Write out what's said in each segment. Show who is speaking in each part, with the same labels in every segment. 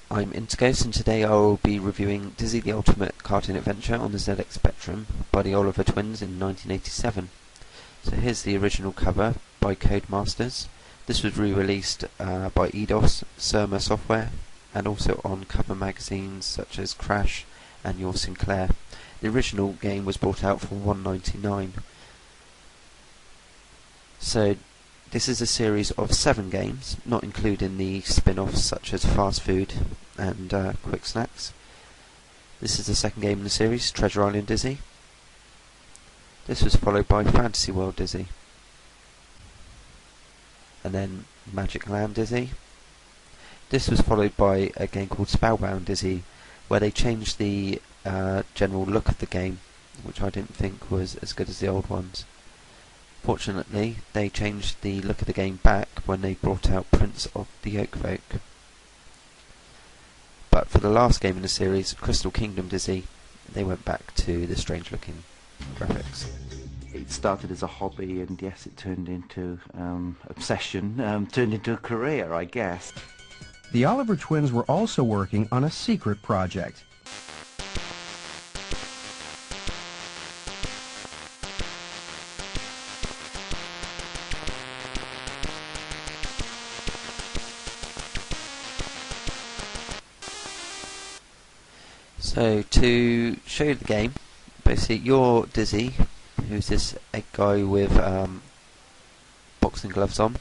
Speaker 1: I'm interghost, and today I will be reviewing Dizzy the Ultimate Cartoon Adventure on the ZX Spectrum by the Oliver twins in 1987. So here's the original cover by Codemasters. This was re-released by Eidos, Surma Software, and also on cover magazines such as Crash and Your Sinclair. The original game was brought out for $1.99. So this is a series of 7 games, not including the spin-offs such as Fast Food and Quick Snacks. This is the second game in the series, Treasure Island Dizzy. This was followed by Fantasy World Dizzy, and then Magic Land Dizzy. This was followed by a game called Spellbound Dizzy, where they changed the general look of the game, which I didn't think was as good as the old ones. Fortunately, they changed the look of the game back when they brought out Prince of the Oak. But for the last game in the series, Crystal Kingdom Dizzy, they went back to the strange looking graphics.
Speaker 2: It started as a hobby, and yes, it turned into obsession, turned into a career, I guess.
Speaker 3: The Oliver twins were also working on a secret project.
Speaker 1: So to show you the game, basically you're Dizzy, who's this egg guy with boxing gloves on,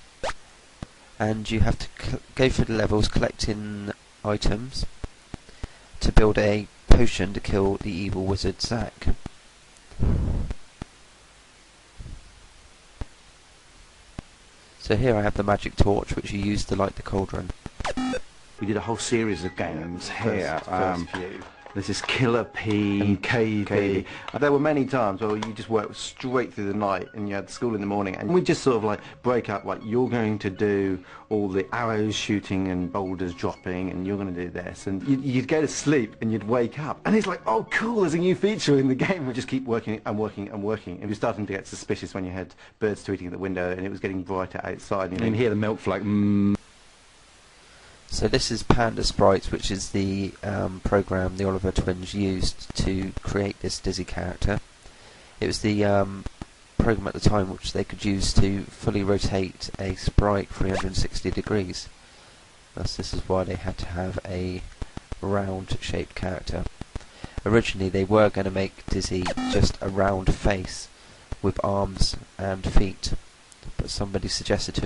Speaker 1: and you have to go through the levels collecting items to build a potion to kill the evil wizard Zack. So here I have the magic torch which you use to light the cauldron.
Speaker 2: We did a whole series of games here.
Speaker 4: First few.
Speaker 2: This is Killer P
Speaker 4: And KV.
Speaker 2: KV.
Speaker 4: There were many times where you just worked straight through the night and you had school in the morning, and we just sort of like break up, like you're going to do all the arrows shooting and boulders dropping, and you're going to do this, and you'd go to sleep and you'd wake up and it's like, oh cool, there's a new feature in the game. We just keep working and working and working. It was starting to get suspicious when you had birds tweeting at the window and it was getting brighter outside.
Speaker 2: You can hear the milk float.
Speaker 1: So this is Panda Sprite, which is the program the Oliver twins used to create this Dizzy character. It was the program at the time which they could use to fully rotate a sprite 360 degrees. Thus this is why they had to have a round shaped character. Originally they were going to make Dizzy just a round face with arms and feet, but somebody suggested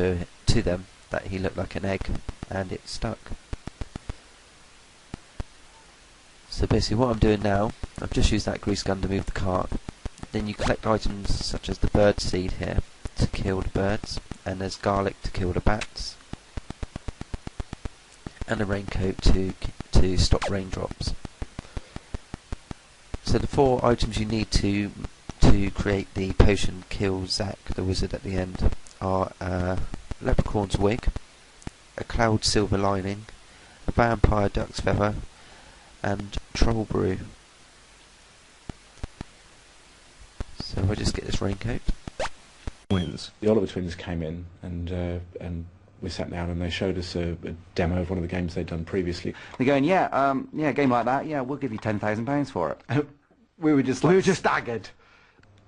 Speaker 1: to them that he looked like an egg, and it stuck. So basically what I'm doing now, I've just used that grease gun to move the cart. Then you collect items such as the bird seed here to kill the birds, and there's garlic to kill the bats, and a raincoat to stop raindrops. So the 4 items you need to create the potion kill Zack the wizard at the end are leprechaun's wig, a cloud silver lining, a vampire duck's feather, and troll brew. So I'll just get this raincoat.
Speaker 3: Twins.
Speaker 5: The Oliver twins came in and we sat down and they showed us a demo of one of the games they'd done previously.
Speaker 2: They're going, yeah, a game like that, yeah, we'll give you £10,000 for it.
Speaker 4: we were just staggered.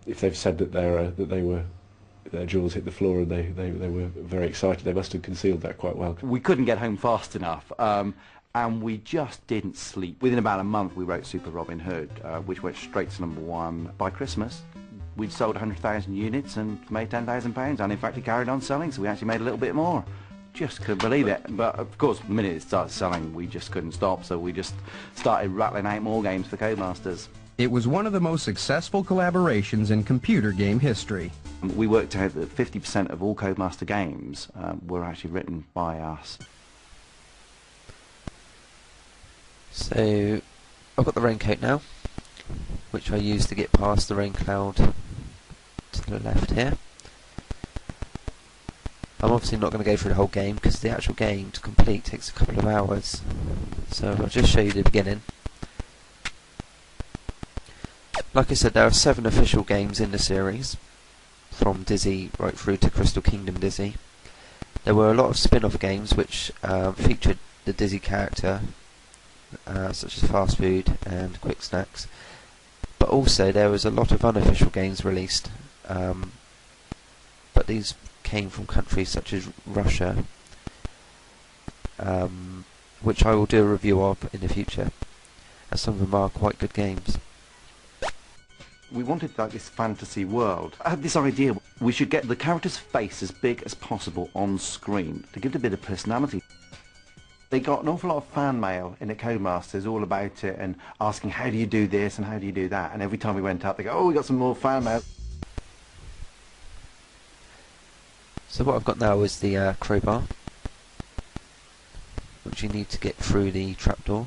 Speaker 5: If they've said that their jaws hit the floor and they were very excited, they must have concealed that quite well.
Speaker 2: We couldn't get home fast enough, and we just didn't sleep. Within about a month we wrote Super Robin Hood, which went straight to #1. By Christmas we'd sold 100,000 units and made £10,000, and in fact it carried on selling, so we actually made a little bit more. Just couldn't believe it. But of course the minute it started selling we just couldn't stop, so we just started rattling out more games for Codemasters.
Speaker 3: It was one of the most successful collaborations in computer game history.
Speaker 2: We worked out that 50% of all Codemaster games were actually written by us.
Speaker 1: So I've got the raincoat now, which I use to get past the rain cloud to the left here. I'm obviously not going to go through the whole game because the actual game to complete takes a couple of hours. So I'll just show you the beginning. Like I said, there are 7 official games in the series, from Dizzy right through to Crystal Kingdom Dizzy. There were a lot of spin-off games which featured the Dizzy character such as fast food and quick snacks. But also there was a lot of unofficial games released, but these came from countries such as Russia, which I will do a review of in the future, as some of them are quite good games.
Speaker 2: We wanted like this fantasy world. I had this idea, we should get the character's face as big as possible on screen to give it a bit of personality. They got an awful lot of fan mail in at Codemasters all about it and asking how do you do this and how do you do that, and every time we went out they go, oh, we got some more fan mail.
Speaker 1: So what I've got now is the crowbar, which you need to get through the trapdoor.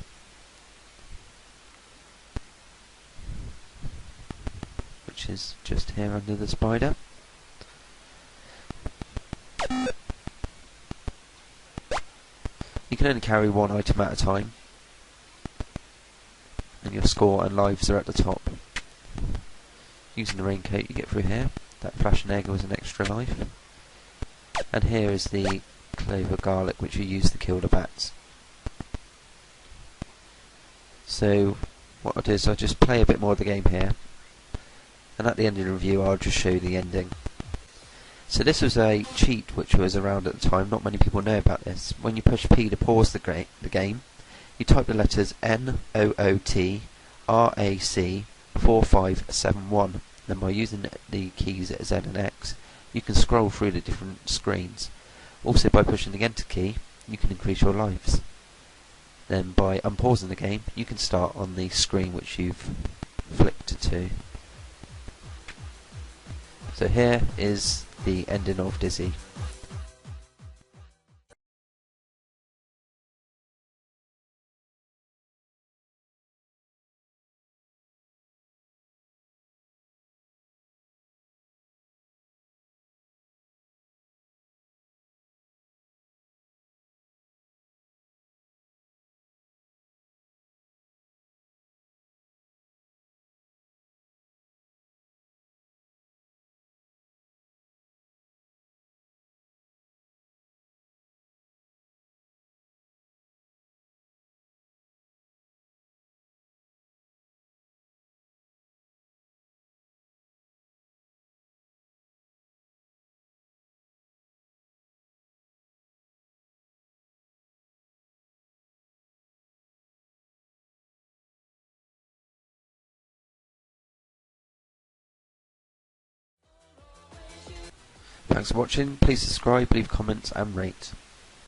Speaker 1: Which is just here under the spider. You can only carry one item at a time, and your score and lives are at the top. Using the raincoat you get through here. That flashing egg was an extra life. And here is the clover garlic which you use to kill the bats. So what I'll do is I'll just play a bit more of the game here, and at the end of the review I'll just show you the ending. So this was a cheat which was around at the time, not many people know about this. When you push P to pause the game, you type the letters NOOTRAC4571. Then by using the keys Z and X, you can scroll through the different screens. Also by pushing the enter key, you can increase your lives. Then by unpausing the game, you can start on the screen which you've flicked to. So here is the ending of Dizzy. Thanks for watching, please subscribe, leave comments and rate.